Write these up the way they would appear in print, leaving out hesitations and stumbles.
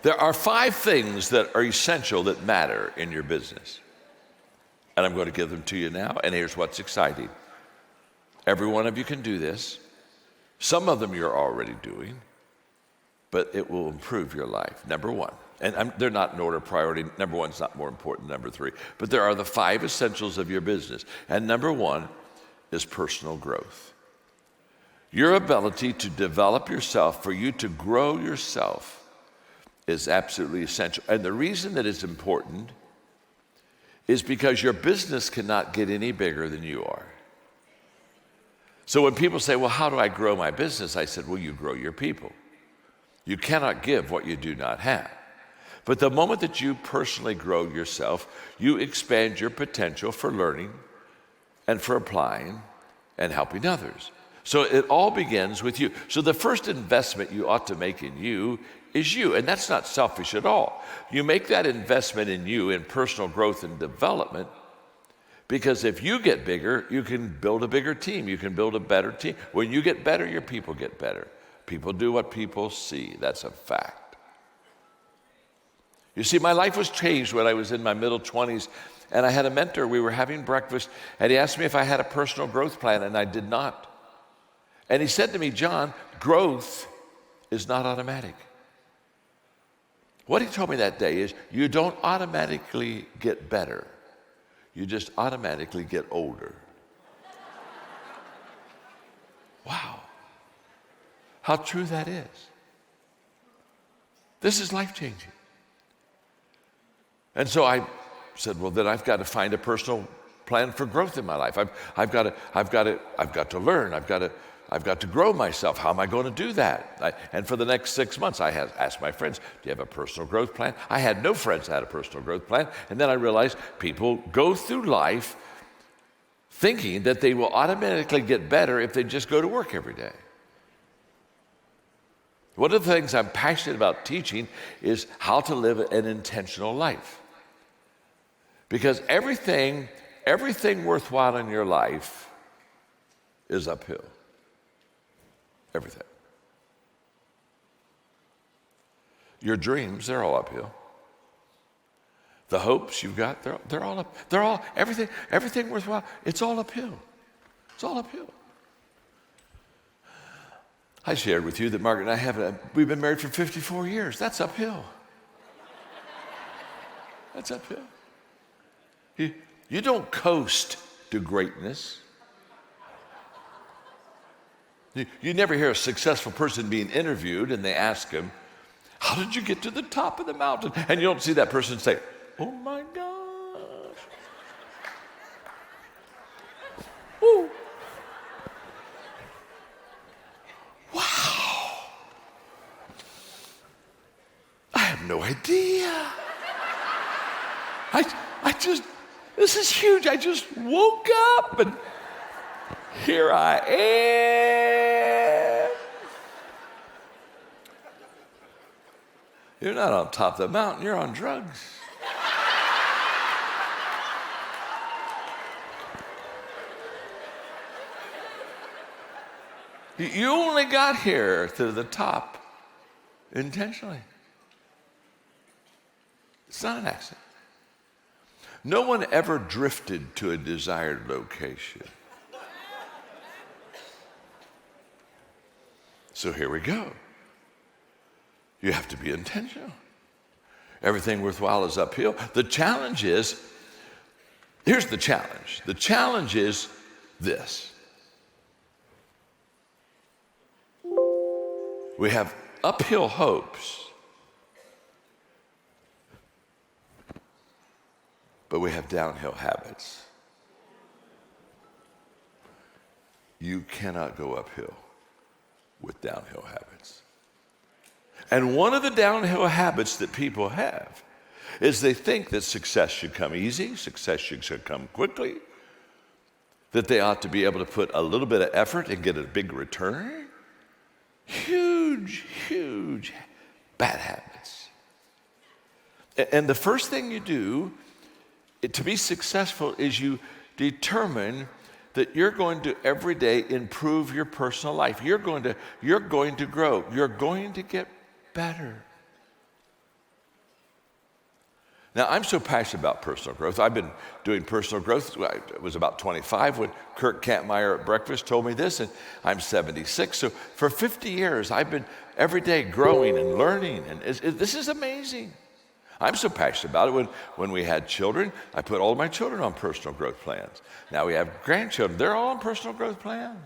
There are 5 things that are essential that matter in your business. And I'm going to give them to you now, and here's what's exciting. Every one of you can do this. Some of them you're already doing, but it will improve your life. Number 1, and they're not in order of priority. Number 1's not more important than number 3, but there are the 5 essentials of your business. And number 1 is personal growth. Your ability to develop yourself, for you to grow yourself, is absolutely essential. And the reason that it's important is because your business cannot get any bigger than you are. So when people say, well, how do I grow my business? I said, well, you grow your people. You cannot give what you do not have. But the moment that you personally grow yourself, you expand your potential for learning and for applying and helping others. So it all begins with you. So the first investment you ought to make in you is you, and that's not selfish at all. You make that investment in you, in personal growth and development, because if you get bigger, you can build a bigger team. You can build a better team. When you get better, your people get better. People do what people see. That's a fact. You see, my life was changed when I was in my middle 20s, and I had a mentor. We were having breakfast, and he asked me if I had a personal growth plan, and I did not. And he said to me, John, growth is not automatic. What he told me that day is, you don't automatically get better. You just automatically get older. Wow. How true that is. This is life-changing. And so I said, well, then I've got to find a personal plan for growth in my life. I've got to learn. I've got to grow myself. How am I going to do that? And for the next 6 months, I had asked my friends, do you have a personal growth plan? I had no friends that had a personal growth plan. And then I realized people go through life thinking that they will automatically get better if they just go to work every day. One of the things I'm passionate about teaching is how to live an intentional life. Because everything worthwhile in your life is uphill. Everything. Your dreams, they're all uphill. The hopes you've got, they're all up. They're all everything worthwhile. It's all uphill. It's all uphill. I shared with you that Margaret and I we've been married for 54 years. That's uphill. That's uphill. You don't coast to greatness. You never hear a successful person being interviewed and they ask him, how did you get to the top of the mountain? And you don't see that person say, oh my gosh. Ooh. Wow. I have no idea. This is huge. I just woke up and here I am. You're not on top of the mountain, you're on drugs. You only got here to the top intentionally. It's not an accident. No one ever drifted to a desired location. So here we go. You have to be intentional. Everything worthwhile is uphill. The challenge is, here's the challenge. The challenge is this. We have uphill hopes, but we have downhill habits. You cannot go uphill with downhill habits. And one of the downhill habits that people have is they think that success should come easy, success should come quickly, that they ought to be able to put a little bit of effort and get a big return. Huge, huge bad habits. And the first thing you do to be successful is you determine that you're going to every day improve your personal life. You're going to grow. You're going to get better. Now, I'm so passionate about personal growth. I've been doing personal growth. I was about 25 when Kirk Campmeyer at breakfast told me this, and I'm 76. So for 50 years, I've been every day growing and learning, and this is amazing. I'm so passionate about it. When we had children, I put all of my children on personal growth plans. Now we have grandchildren. They're all on personal growth plans.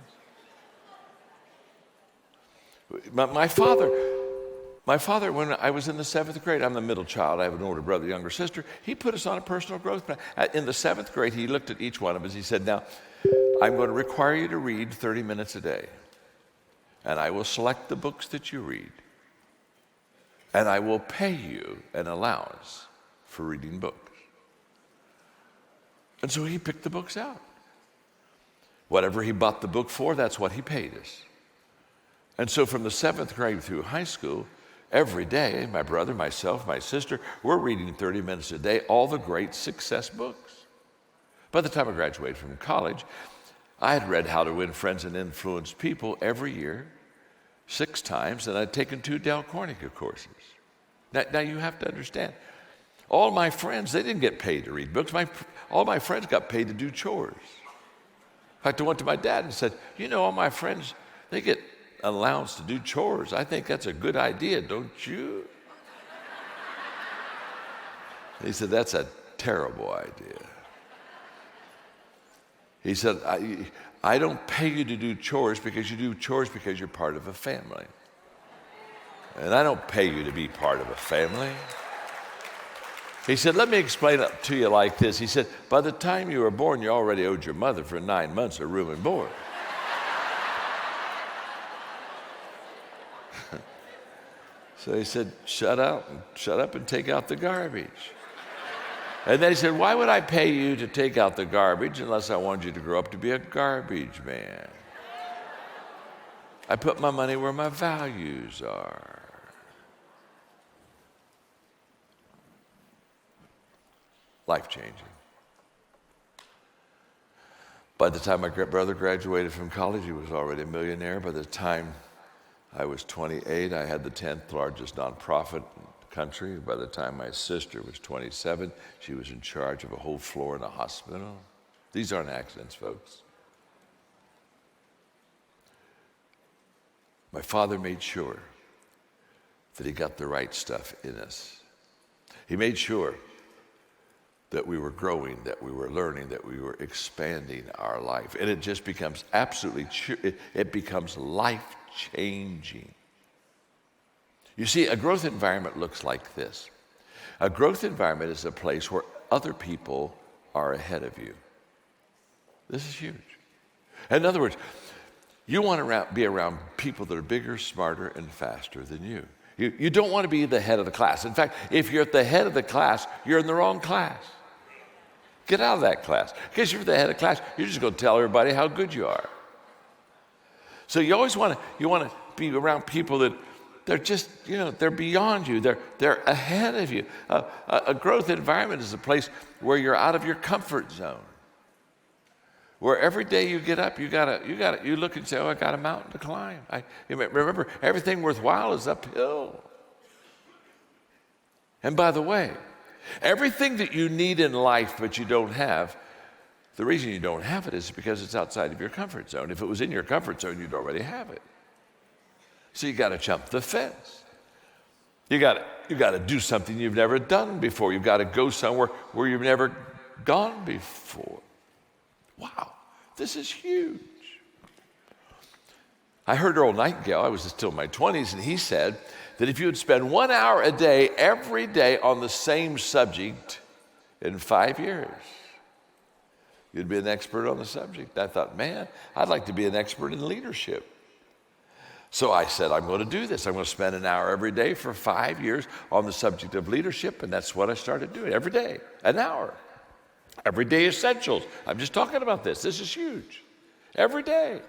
My father, when I was in the 7th grade, I'm the middle child. I have an older brother, younger sister. He put us on a personal growth plan. In the 7th grade, he looked at each one of us. He said, now, I'm going to require you to read 30 minutes a day. And I will select the books that you read. And I will pay you an allowance for reading books. And so he picked the books out. Whatever he bought the book for, that's what he paid us. And so from the 7th grade through high school, every day, my brother, myself, my sister, we're reading 30 minutes a day, all the great success books. By the time I graduated from college, I had read How to Win Friends and Influence People every year, 6 times, and I'd taken 2 Dale Carnegie courses. Now you have to understand, all my friends, they didn't get paid to read books. All my friends got paid to do chores. In fact, I went to my dad and said, you know, all my friends, they get allowance to do chores. I think that's a good idea, don't you? He said, that's a terrible idea. He said, I don't pay you to do chores because you do chores because you're part of a family. And I don't pay you to be part of a family. He said, let me explain it to you like this. He said, by the time you were born, you already owed your mother for 9 months of room and board. So he said, shut up and take out the garbage. And then he said, why would I pay you to take out the garbage unless I wanted you to grow up to be a garbage man? I put my money where my values are. Life-changing. By the time my brother graduated from college, he was already a millionaire. By the time I was 28, I had the 10th largest nonprofit in the country. By the time my sister was 27, she was in charge of a whole floor in a hospital. These aren't accidents, folks. My father made sure that he got the right stuff in us. He made sure that we were growing, that we were learning, that we were expanding our life. And it just becomes it becomes life-changing. You see, a growth environment looks like this. A growth environment is a place where other people are ahead of you. This is huge. In other words, you want to be around people that are bigger, smarter, and faster than you. You don't want to be the head of the class. In fact, if you're at the head of the class, you're in the wrong class. Get out of that class. Because you're the head of the class, you're just going to tell everybody how good you are. So you always want to be around people that they're just, they're beyond you. They're ahead of you. A growth environment is a place where you're out of your comfort zone. Where every day you get up, you look and say, oh, I got a mountain to climb. Remember, everything worthwhile is uphill. And by the way, everything that you need in life but you don't have, the reason you don't have it is because it's outside of your comfort zone. If it was in your comfort zone, you'd already have it. So you got to jump the fence. You got to do something you've never done before. You've got to go somewhere where you've never gone before. Wow, this is huge. I heard Earl Nightingale, I was still in my 20s, and he said that if you would spend 1 hour a day, every day, on the same subject in 5 years, you'd be an expert on the subject. I thought, man, I'd like to be an expert in leadership. So I said, I'm going to do this. I'm going to spend an hour every day for 5 years on the subject of leadership, and that's what I started doing every day, an hour. Everyday essentials. I'm just talking about this. This is huge. Every day.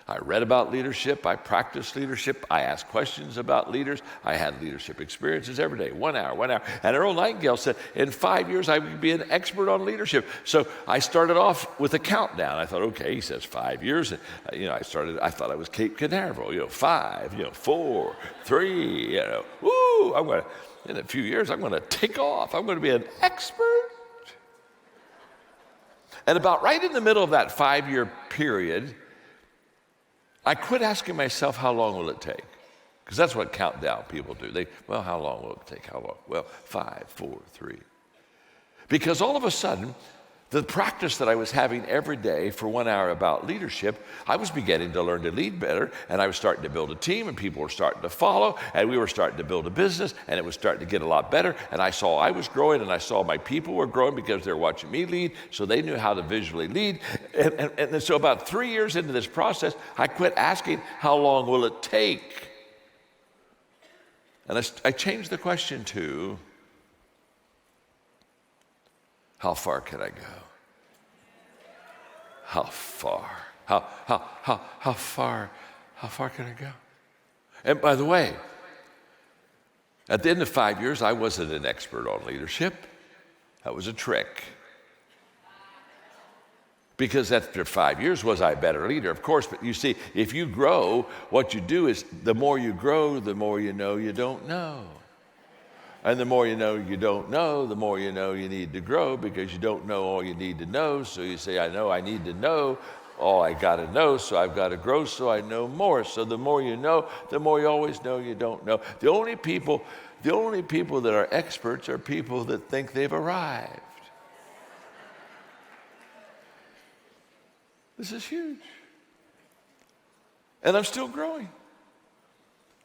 I read about leadership. I practiced leadership. I asked questions about leaders. I had leadership experiences every day. 1 hour, 1 hour. And Earl Nightingale said, in 5 years, I would be an expert on leadership. So I started off with a countdown. I thought, okay, he says 5 years. And, I thought I was Cape Canaveral, 5, 4, 3, woo, in a few years, I'm going to take off. I'm going to be an expert. And about right in the middle of that 5-year period, I quit asking myself, how long will it take? Because that's what countdown people do. Well, how long will it take? How long? Well, 5, 4, 3. Because all of a sudden, the practice that I was having every day for 1 hour about leadership, I was beginning to learn to lead better, and I was starting to build a team, and people were starting to follow, and we were starting to build a business, and it was starting to get a lot better, and I saw I was growing, and I saw my people were growing because they were watching me lead, so they knew how to visually lead. And so about 3 years into this process, I quit asking, how long will it take? And I changed the question to, how far can I go? How far? How far can I go? And by the way, at the end of 5 years, I wasn't an expert on leadership. That was a trick. Because after 5 years, was I a better leader? Of course, but you see, if you grow, what you do is the more you grow, the more you know you don't know. And the more you know you don't know, the more you know you need to grow, because you don't know all you need to know. So you say, I know I need to know all I got to know, so I've got to grow so I know more. So the more you know, the more you always know you don't know. The only people that are experts are people that think they've arrived. This is huge. And I'm still growing.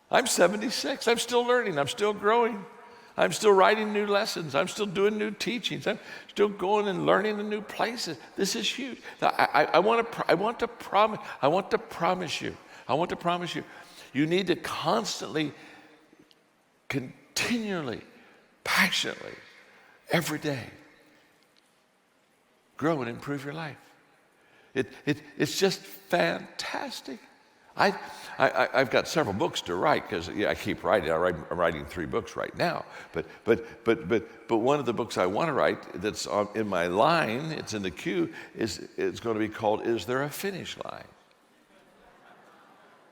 I'm 76. I'm still learning. I'm still growing. I'm still writing new lessons. I'm still doing new teachings. I'm still going and learning in new places. This is huge. I want to promise you. You need to constantly, continually, passionately, every day, grow and improve your life. It's just fantastic. I've got several books to write because I keep writing. I'm writing 3 books right now. But one of the books I want to write that's in my line, it's in the queue, is going to be called "Is There a Finish Line?"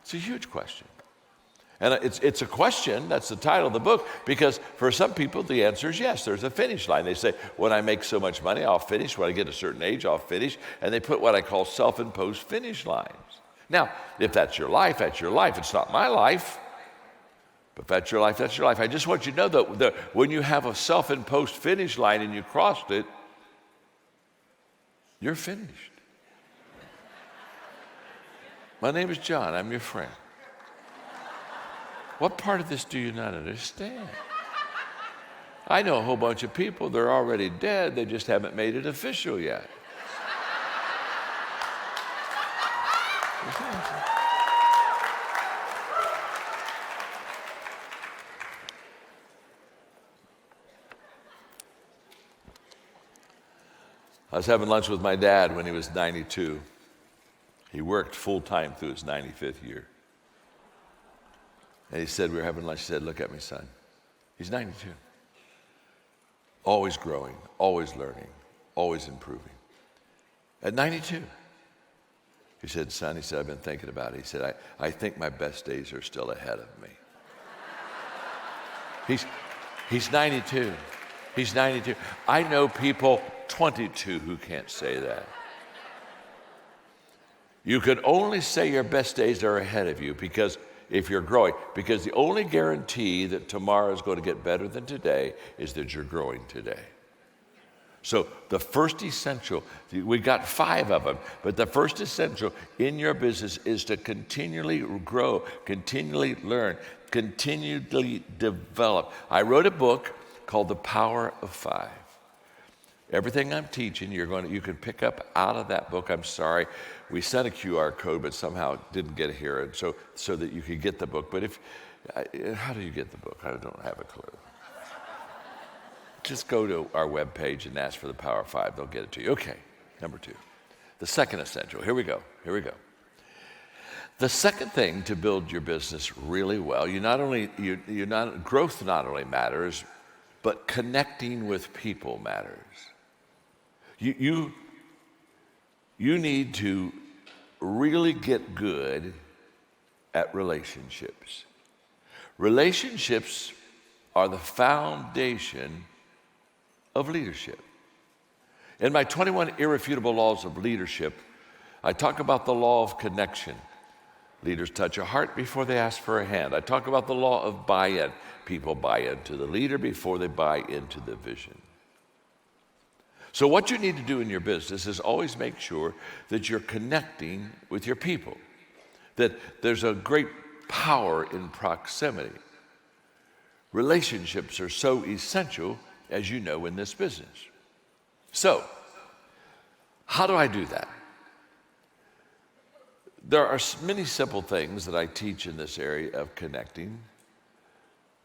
It's a huge question, and it's a question. That's the title of the book, because for some people the answer is yes. There's a finish line. They say, when I make so much money, I'll finish. When I get a certain age, I'll finish. And they put what I call self-imposed finish lines. Now, if that's your life, that's your life. It's not my life. But if that's your life, that's your life. I just want you to know that when you have a self-imposed finish line and you crossed it, you're finished. My name is John. I'm your friend. What part of this do you not understand? I know a whole bunch of people, they're already dead. They just haven't made it official yet. I was having lunch with my dad when he was 92. He worked full-time through his 95th year. And he said, we were having lunch, he said, look at me, son. He's 92. Always growing, always learning, always improving. At 92. He said, son, I've been thinking about it. He said, I think my best days are still ahead of me. He's 92. He's 92. I know people 22 who can't say that. You can only say your best days are ahead of you because if you're growing, because the only guarantee that tomorrow is going to get better than today is that you're growing today. So the first essential, we got 5 of them, but the first essential in your business is to continually grow, continually learn, continually develop. I wrote a book called The Power of 5. Everything I'm teaching, you can pick up out of that book. I'm sorry, we sent a QR code, but somehow it didn't get here, and so that you could get the book. But how do you get the book? I don't have a clue. Just go to our webpage and ask for The Power of 5. They'll get it to you. Okay, number 2. The second essential. Here we go. The second thing to build your business really well, growth not only matters, but connecting with people matters. You need to really get good at relationships. Relationships are the foundation of leadership. In my 21 irrefutable laws of leadership, I talk about the law of connection. Leaders touch a heart before they ask for a hand. I talk about the law of buy-in. People buy into the leader before they buy into the vision. So what you need to do in your business is always make sure that you're connecting with your people, that there's a great power in proximity. Relationships are so essential, as you know, in this business. So, how do I do that? There are many simple things that I teach in this area of connecting.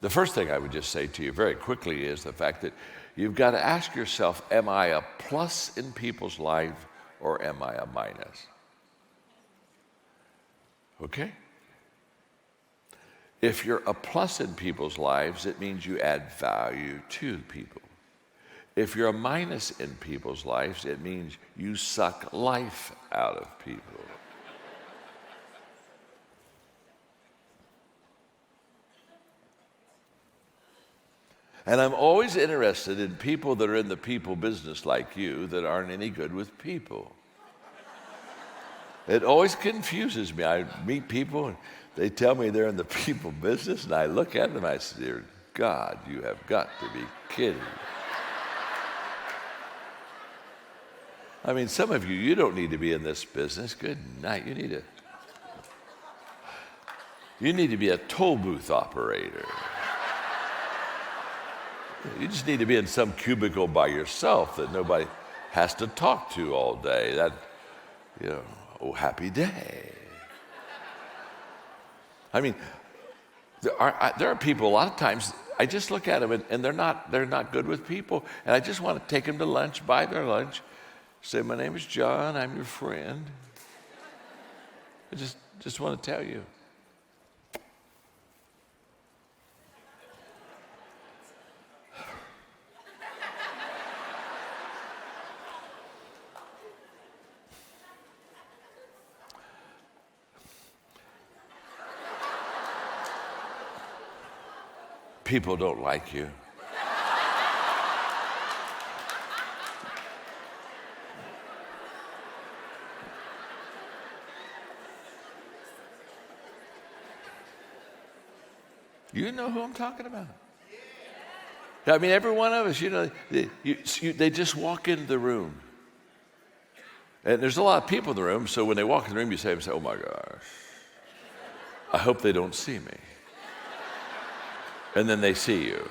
The first thing I would just say to you very quickly is the fact that you've got to ask yourself, am I a plus in people's life or am I a minus? Okay? If you're a plus in people's lives, it means you add value to people. If you're a minus in people's lives, it means you suck life out of people. And I'm always interested in people that are in the people business like you that aren't any good with people. It always confuses me. I meet people and they tell me they're in the people business, and I look at them and I say, dear God, you have got to be kidding. I mean, some of you don't need to be in this business. Good night. You need to be a toll booth operator. You just need to be in some cubicle by yourself that nobody has to talk to all day. That, oh, happy day. I mean, there are people, a lot of times, I just look at them and they're not good with people. And I just want to take them to lunch, buy their lunch, say, my name is John, I'm your friend. I just want to tell you. People don't like you. You know who I'm talking about. I mean, every one of us, they just walk into the room. And there's a lot of people in the room, so when they walk in the room, you say, oh my gosh, I hope they don't see me. And then they see you.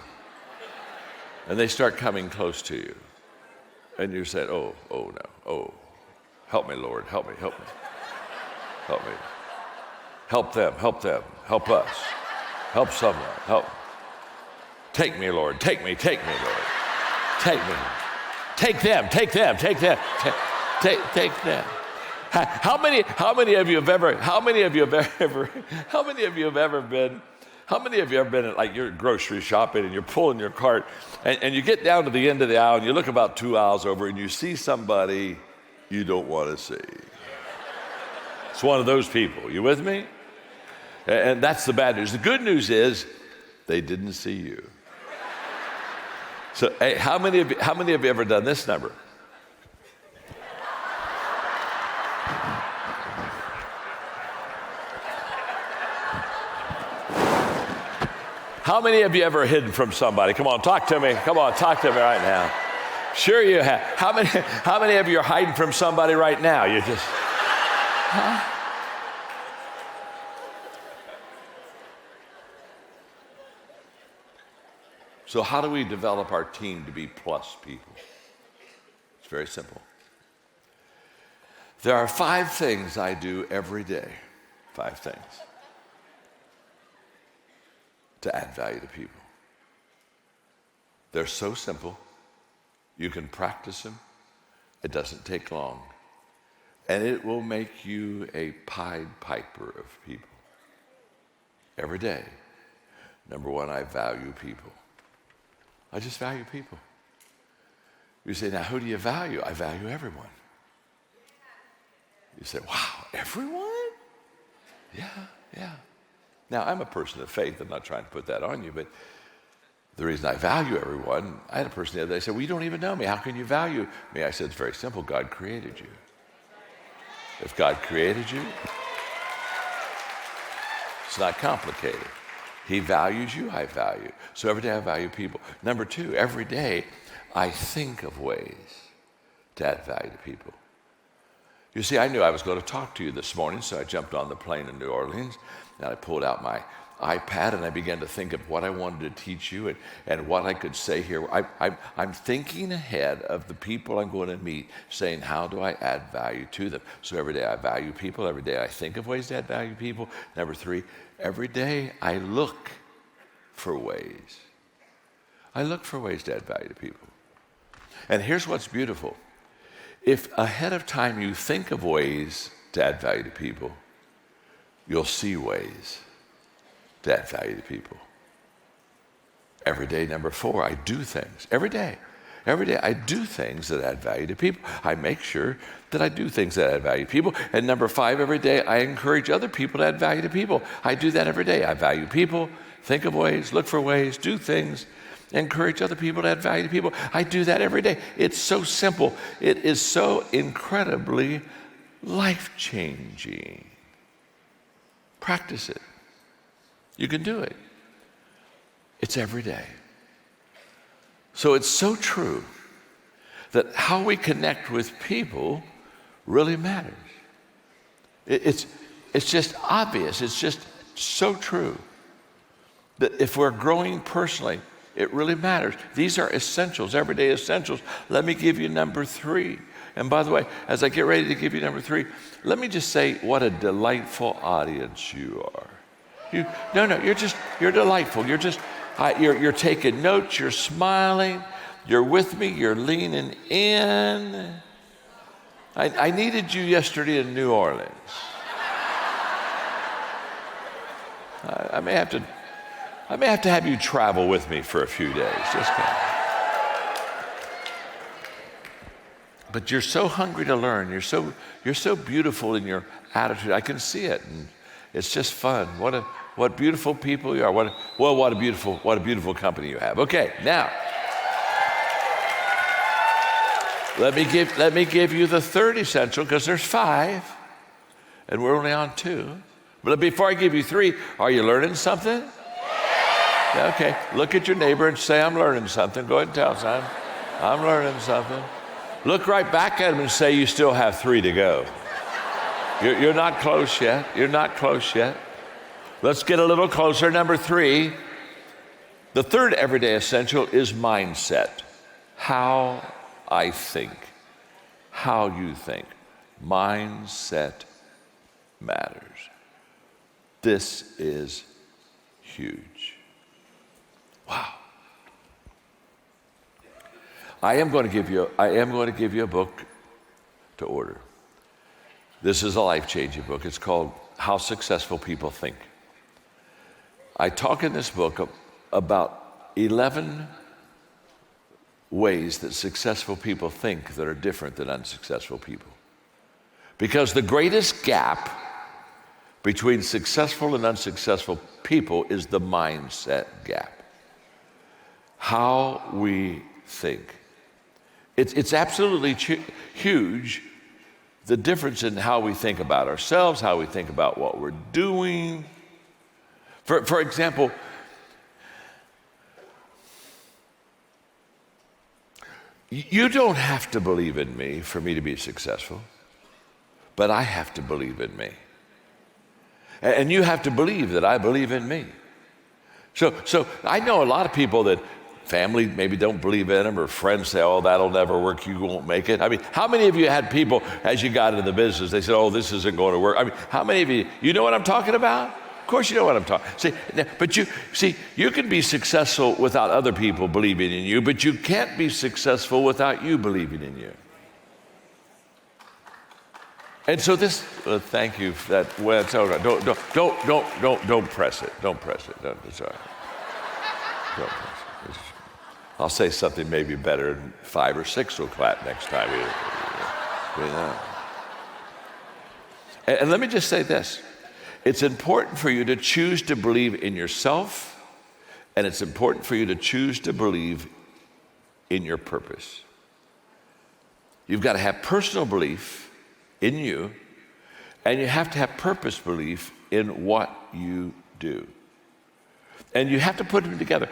And they start coming close to you. And you say, oh no, oh, help me, Lord, help me. Help them, help us. Help someone, help. Take me, Lord, take me, Lord. Take me. Take them. Take them. How many of you have been at, like, you're grocery shopping and you're pulling your cart and you get down to the end of the aisle and you look about 2 aisles over and you see somebody you don't want to see? It's one of those people. You with me? And that's the bad news. The good news is they didn't see you. So, hey, how many of you ever done this number? How many of you ever hidden from somebody? Come on, talk to me. Come on, talk to me right now. Sure you have. How many of you are hiding from somebody right now? You just, huh? So how do we develop our team to be plus people? It's very simple. There are 5 things I do every day. 5 things to add value to people. They're so simple. You can practice them. It doesn't take long. And it will make you a Pied Piper of people. Every day. Number 1, I value people. I just value people. You say, now who do you value? I value everyone. You say, wow, everyone? Yeah. Now, I'm a person of faith. I'm not trying to put that on you, but The reason I value everyone, I had a person the other day say, well, you don't even know me. How can you value me? I said, it's very simple. God created you. If God created you, it's not complicated. He values you, I value. So every day I value people. Number two, every day I think of ways to add value to people. You see, I knew I was going to talk to you this morning, so I jumped on the plane in New Orleans, and I pulled out my iPad, and I began to think of what I wanted to teach you and what I could say here. I'm thinking ahead of the people I'm going to meet, saying, how do I add value to them? So every day I value people. Every day I think of ways to add value to people. Number three, every day I look for ways. I look for ways to add value to people. And here's what's beautiful. If ahead of time you think of ways to add value to people, you'll see ways to add value to people. Every day, number four, I do things. Every day I do things that add value to people. I make sure that I do things that add value to people. And number five, every day I encourage other people to add value to people. I do that every day. I value people, think of ways, look for ways, do things, encourage other people to add value to people. I do that every day. It's so simple. It is so incredibly life-changing. Practice it. You can do it. It's every day. So it's so true that how we connect with people really matters. It's just obvious. It's just so true that if we're growing personally, it really matters. These are essentials, everyday essentials. Let me give you number three. And by the way, as I get ready to give you number three, let me just say what a delightful audience you are. You're delightful. You're taking notes, you're smiling, you're with me, you're leaning in. I needed you yesterday in New Orleans. I may have to have you travel with me for a few days. Just kidding. But you're so hungry to learn. You're so beautiful in your attitude. I can see it, and it's just fun. What beautiful people you are. What a beautiful company you have. Okay, now let me give you the third essential, because there's five, and we're only on two. But before I give you three, are you learning something? Yeah, okay. Look at your neighbor and say, I'm learning something. Go ahead and tell son, I'm learning something. Look right back at him and say, you still have three to go. You're not close yet. You're not close yet. Let's get a little closer. Number three, the third everyday essential is mindset. How I think, how you think. Mindset matters. This is huge. Wow. I am going to give you a book to order. This is a life-changing book. It's called How Successful People Think. I talk in this book about 11 ways that successful people think that are different than unsuccessful people. Because the greatest gap between successful and unsuccessful people is the mindset gap. How we think. It's absolutely huge, the difference in how we think about ourselves, how we think about what we're doing. For example, you don't have to believe in me for me to be successful, but I have to believe in me. And you have to believe that I believe in me. So I know a lot of people that family maybe don't believe in them, or friends say, oh, that'll never work, you won't make it. I mean, how many of you had people, as you got into the business, they said, oh, this isn't going to work? I mean, how many of you know what I'm talking about? Of course you know what I'm talking about. But you can be successful without other people believing in you, but you can't be successful without you believing in you. And so this, thank you for that. Well, it's all right. Don't press it. Don't press it. It's all right. Don't press it. I'll say something maybe better, and 5 or 6 will clap next time. And let me just say this. It's important for you to choose to believe in yourself And it's important for you to choose to believe in your purpose. You've got to have personal belief in you, and you have to have purpose belief in what you do. And you have to put them together.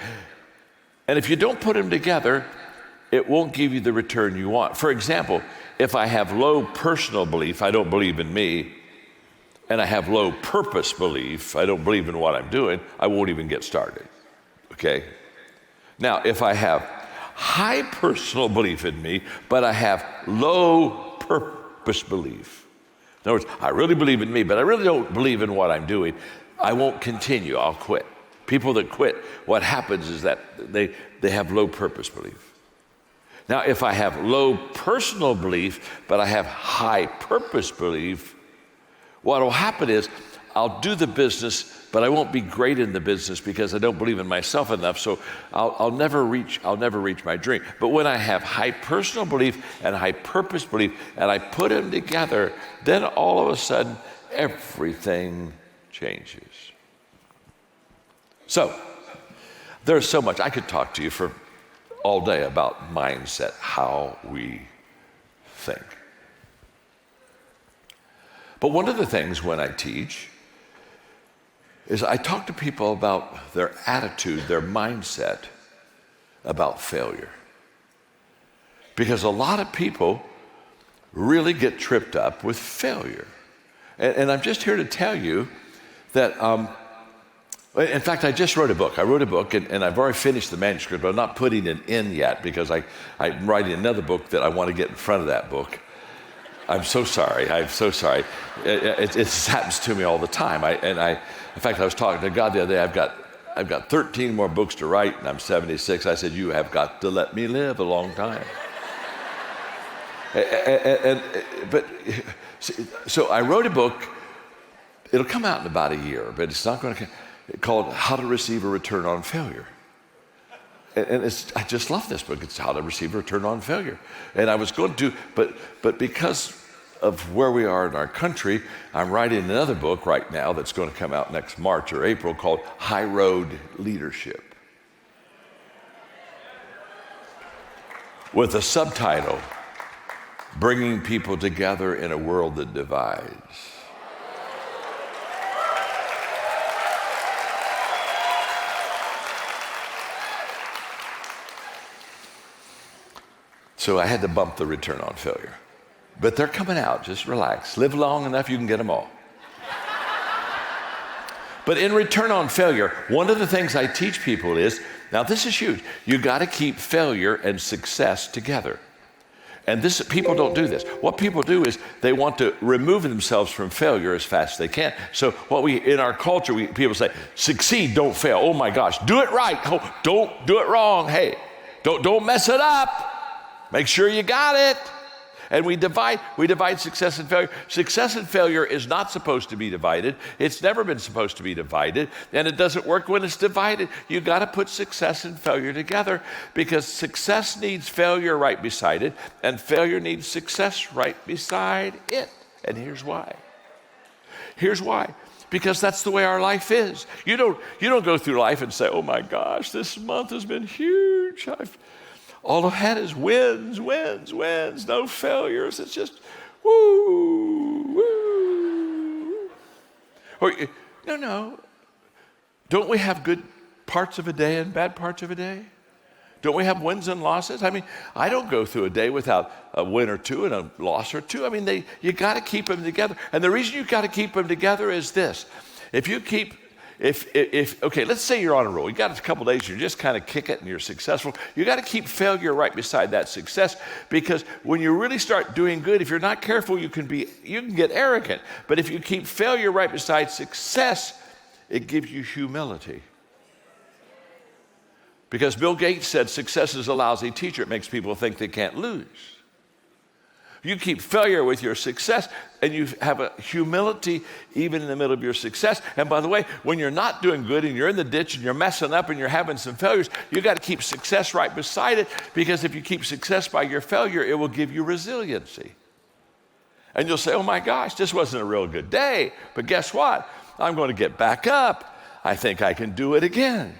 And if you don't put them together, it won't give you the return you want. For example, if I have low personal belief, I don't believe in me, and I have low purpose belief, I don't believe in what I'm doing, I won't even get started, okay? Now, if I have high personal belief in me, but I have low purpose belief, in other words, I really believe in me, but I really don't believe in what I'm doing, I won't continue, I'll quit. People that quit, what happens is that they have low purpose belief. Now, if I have low personal belief, but I have high purpose belief, what will happen is I'll do the business, but I won't be great in the business because I don't believe in myself enough, so I'll never reach my dream. But when I have high personal belief and high purpose belief, and I put them together, then all of a sudden, everything changes. So, there's so much. I could talk to you for all day about mindset, how we think. But one of the things when I teach is I talk to people about their attitude, their mindset about failure. Because a lot of people really get tripped up with failure. And I'm just here to tell you that in fact, I just wrote a book. I wrote a book, and I've already finished the manuscript, but I'm not putting it in yet because I'm writing another book that I want to get in front of that book. I'm so sorry. I'm so sorry. It happens to me all the time. In fact, I was talking to God the other day. I've got 13 more books to write, and I'm 76. I said, you have got to let me live a long time. So I wrote a book. It'll come out in about a year, but it's not going to come. Called How to Receive a Return on Failure. And I just love this book. It's How to Receive a Return on Failure. And I was going to, but because of where we are in our country, I'm writing another book right now that's going to come out next March or April called High Road Leadership, with a subtitle, Bringing People Together in a World That Divides. So I had to bump the return on failure. But they're coming out, just relax. Live long enough, you can get them all. But in return on failure, one of the things I teach people is, now this is huge, you gotta keep failure and success together. And people don't do this. What people do is they want to remove themselves from failure as fast as they can. So in our culture, people say, succeed, don't fail. Oh my gosh, do it right. Oh, don't do it wrong. Hey, don't mess it up. Make sure you got it. And we divide success and failure. Success and failure is not supposed to be divided. It's never been supposed to be divided. And it doesn't work when it's divided. You got to put success and failure together because success needs failure right beside it, and failure needs success right beside it. And here's why. Here's why. Because that's the way our life is. You don't go through life and say, oh my gosh, this month has been huge. All I've had is wins, no failures. It's just woo, woo. Or, no. Don't we have good parts of a day and bad parts of a day? Don't we have wins and losses? I mean, I don't go through a day without a win or two and a loss or two. I mean, you got to keep them together. And the reason you got to keep them together is this. Okay, let's say you're on a roll. You got a couple days, you just kind of kick it and you're successful. You got to keep failure right beside that success, because when you really start doing good, if you're not careful, you can get arrogant. But if you keep failure right beside success, it gives you humility. Because Bill Gates said success is a lousy teacher. It makes people think they can't lose. You keep failure with your success, and you have a humility even in the middle of your success. And by the way, when you're not doing good and you're in the ditch and you're messing up and you're having some failures, you got to keep success right beside it, because if you keep success by your failure, it will give you resiliency. And you'll say, oh my gosh, this wasn't a real good day, but guess what? I'm going to get back up. I think I can do it again.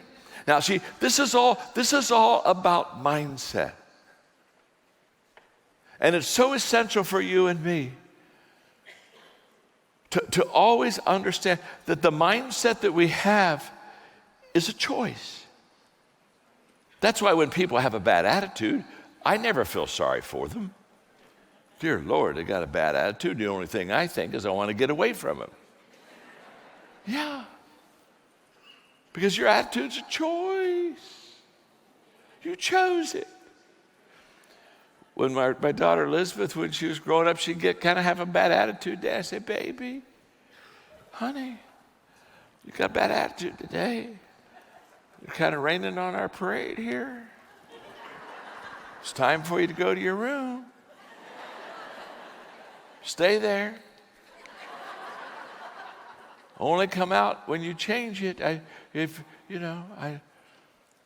Now, see, this is all about mindset. And it's so essential for you and me to always understand that the mindset that we have is a choice. That's why when people have a bad attitude, I never feel sorry for them. Dear Lord, they got a bad attitude. The only thing I think is I want to get away from them. Yeah. Because your attitude's a choice. You chose it. When my daughter Elizabeth, when she was growing up, she'd have a bad attitude. Dad, I said, baby, honey, you got a bad attitude today. You're kind of raining on our parade here. It's time for you to go to your room. Stay there. Only come out when you change it. I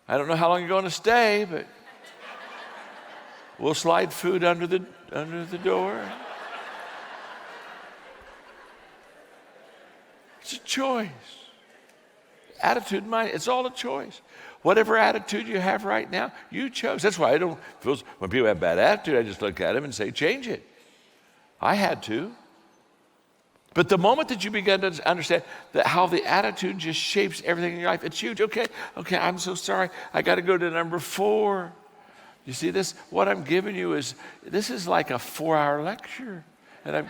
don't know how long you're going to stay, but we'll slide food under the door. It's a choice. Attitude, mind, it's all a choice. Whatever attitude you have right now, you chose. That's why when people have bad attitude, I just look at them and say, change it. I had to. But the moment that you begin to understand that how the attitude just shapes everything in your life, it's huge. Okay, I'm so sorry. I got to go to number 4. You see this? What I'm giving you is like a 4-hour lecture. And I'm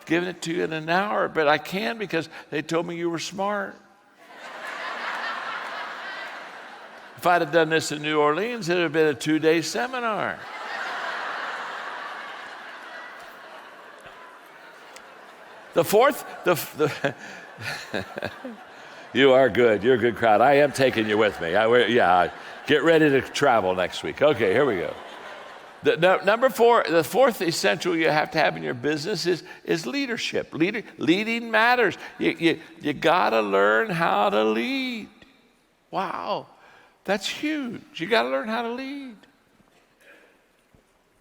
giving it to you in an hour, but I can because they told me you were smart. If I'd have done this in New Orleans, it would have been a 2-day seminar. The fourth, you are good. You're a good crowd. I am taking you with me. Get ready to travel next week. Okay, here we go. Number 4, the fourth essential you have to have in your business is leadership. Leading matters. You got to learn how to lead. Wow, that's huge. You got to learn how to lead.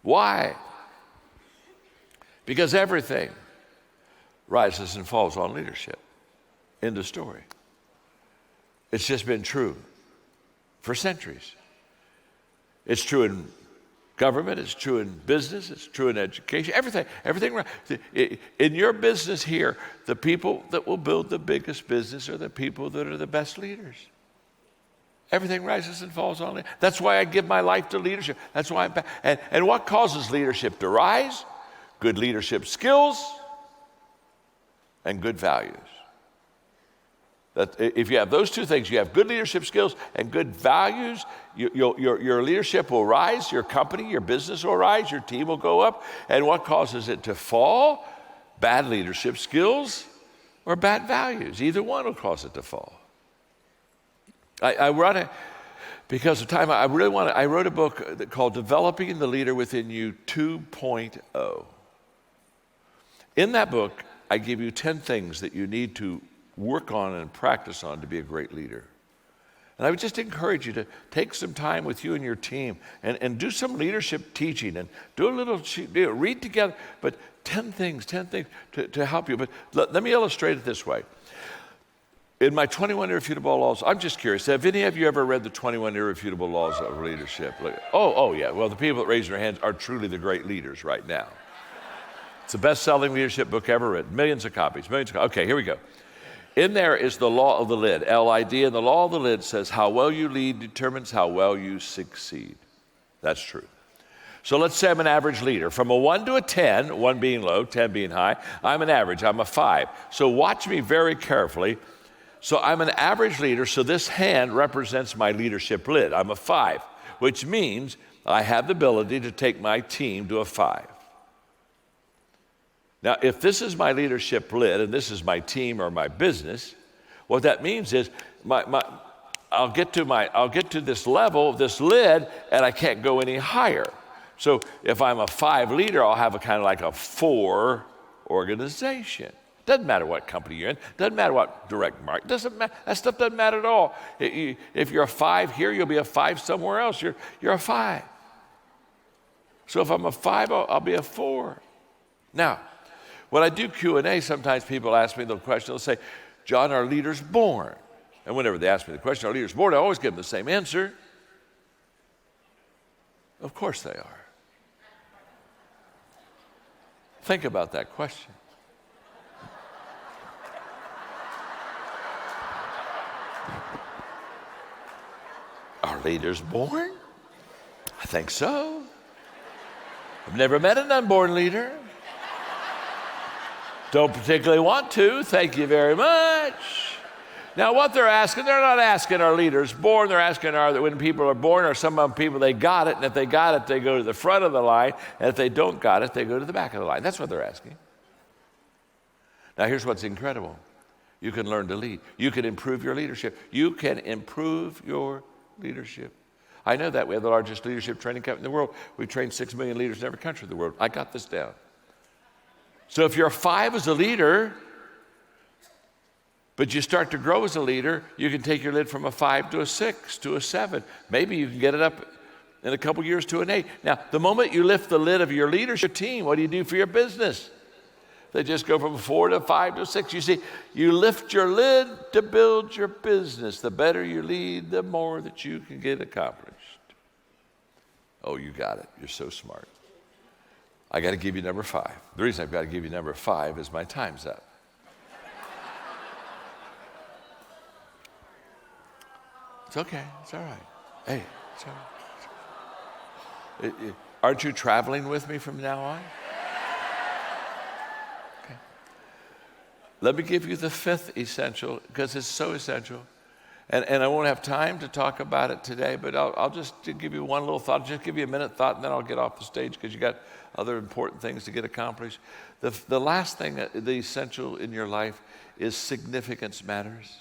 Why? Because everything rises and falls on leadership. End of story. It's just been true for centuries. It's true in government, it's true in business, it's true in education, everything. In your business here, the people that will build the biggest business are the people that are the best leaders. Everything rises and falls on it. That's why I give my life to leadership. That's why and what causes leadership to rise? Good leadership skills and good values. That if you have those two things, you have good leadership skills and good values, your leadership will rise, your company, your business will rise, your team will go up. And what causes it to fall? Bad leadership skills or bad values. Either one will cause it to fall. Because of time, I wrote a book called Developing the Leader Within You 2.0. In that book, I give you 10 things that you need to work on and practice on to be a great leader. And I would just encourage you to take some time with you and your team and do some leadership teaching and do a little, read together, but 10 things to help you. But let me illustrate it this way. In my 21 Irrefutable Laws, I'm just curious, have any of you ever read the 21 Irrefutable Laws of Leadership? Oh yeah, well, the people that raise their hands are truly the great leaders right now. It's the best-selling leadership book ever written. Millions of copies. Okay, here we go. In there is the law of the lid, L-I-D, and the law of the lid says how well you lead determines how well you succeed. That's true. So let's say I'm an average leader. From a 1 to a 10, 1 being low, 10 being high, I'm an average, I'm a 5. So watch me very carefully. So I'm an average leader, so this hand represents my leadership lid. I'm a 5, which means I have the ability to take my team to a 5. Now, if this is my leadership lid and this is my team or my business, what that means is I'll get to this level, this lid, and I can't go any higher. So if I'm a 5 leader, I'll have a kind of like a 4 organization. Doesn't matter what company you're in. Doesn't matter what direct market. Doesn't matter. That stuff doesn't matter at all. If you're a 5 here, you'll be a 5 somewhere else. You're a 5. So if I'm a 5, I'll be a 4. Now, when I do Q&A, sometimes people ask me the question, they'll say, John, are leaders born? And whenever they ask me the question, our leaders board, I always give them the same answer. Of course they are. Think about that question. Are leaders born? I think so. I've never met an unborn leader. Don't particularly want to. Thank you very much. Now, what they're asking, they're not asking are leaders born. They're asking are that when people are born, are some of them people they got it, and if they got it, they go to the front of the line, and if they don't got it, they go to the back of the line. That's what they're asking. Now, here's what's incredible. You can learn to lead. You can improve your leadership. You can improve your leadership. I know that. We have the largest leadership training company in the world. We've trained 6 million leaders in every country in the world. I got this down. So if you're a 5 as a leader, but you start to grow as a leader, you can take your lid from a 5 to a 6 to a 7. Maybe you can get it up in a couple years to an 8. Now, the moment you lift the lid of your leadership team, what do you do for your business? They just go from a 4 to a 5 to a 6. You see, you lift your lid to build your business. The better you lead, the more that you can get accomplished. Oh, you got it. You're so smart. I got to give you number 5. The reason I've got to give you number 5 is my time's up. It's okay. It's all right. Hey, it's all right. Aren't you traveling with me from now on? Okay. Let me give you the 5th essential, because it's so essential. And I won't have time to talk about it today, but I'll just give you one little thought. I'll just give you a minute thought, and then I'll get off the stage because you got other important things to get accomplished. The last thing, the essential in your life is significance matters.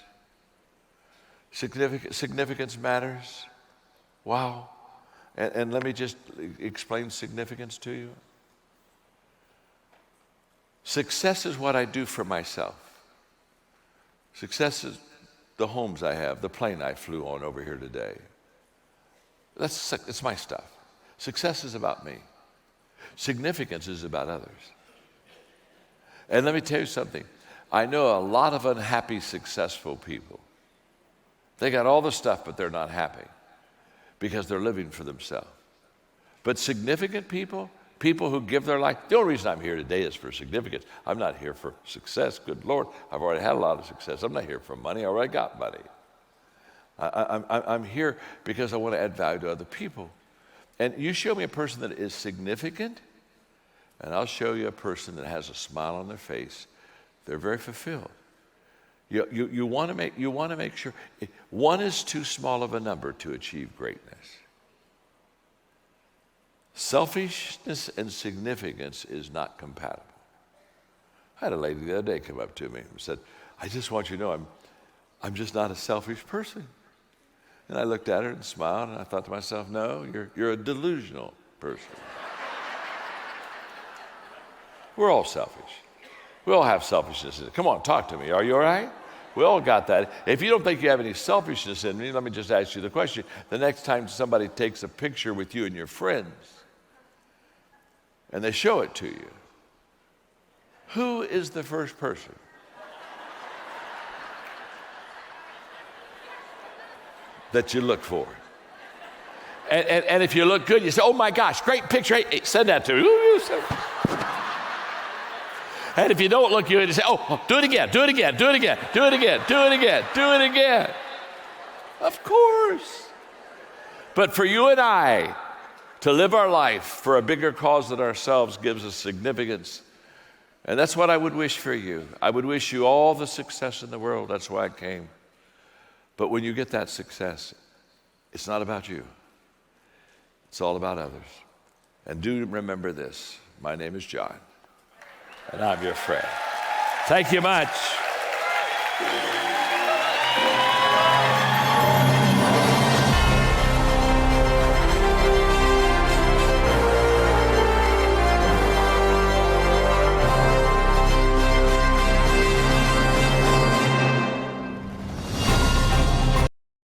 Significance matters. Wow. And let me just explain significance to you. Success is what I do for myself. Success is the homes I have, the plane I flew on over here today. It's my stuff. Success is about me. Significance is about others. And let me tell you something. I know a lot of unhappy, successful people. They got all the stuff, but they're not happy because they're living for themselves. But significant people, people who give their life, the only reason I'm here today is for significance. I'm not here for success. Good Lord, I've already had a lot of success. I'm not here for money. I already got money. I'm here because I want to add value to other people. And you show me a person that is significant, and I'll show you a person that has a smile on their face. They're very fulfilled. You want to make sure. One is too small of a number to achieve greatness. Selfishness and significance is not compatible. I had a lady the other day come up to me and said, I just want you to know I'm just not a selfish person. And I looked at her and smiled, and I thought to myself, no, you're a delusional person. We're all selfish. We all have selfishness in it. Come on, talk to me. Are you all right? We all got that. If you don't think you have any selfishness in me, let me just ask you the question. The next time somebody takes a picture with you and your friends, and they show it to you, who is the first person? That you look for? And if you look good, you say, oh my gosh, great picture. Hey, send that to me. And if you don't look good, you say, oh, do it again, do it again, do it again, do it again, do it again, do it again. Of course. But for you and I to live our life for a bigger cause than ourselves gives us significance. And that's what I would wish for you. I would wish you all the success in the world. That's why I came. But when you get that success, it's not about you. It's all about others. And do remember this. My name is John, and I'm your friend. Thank you much.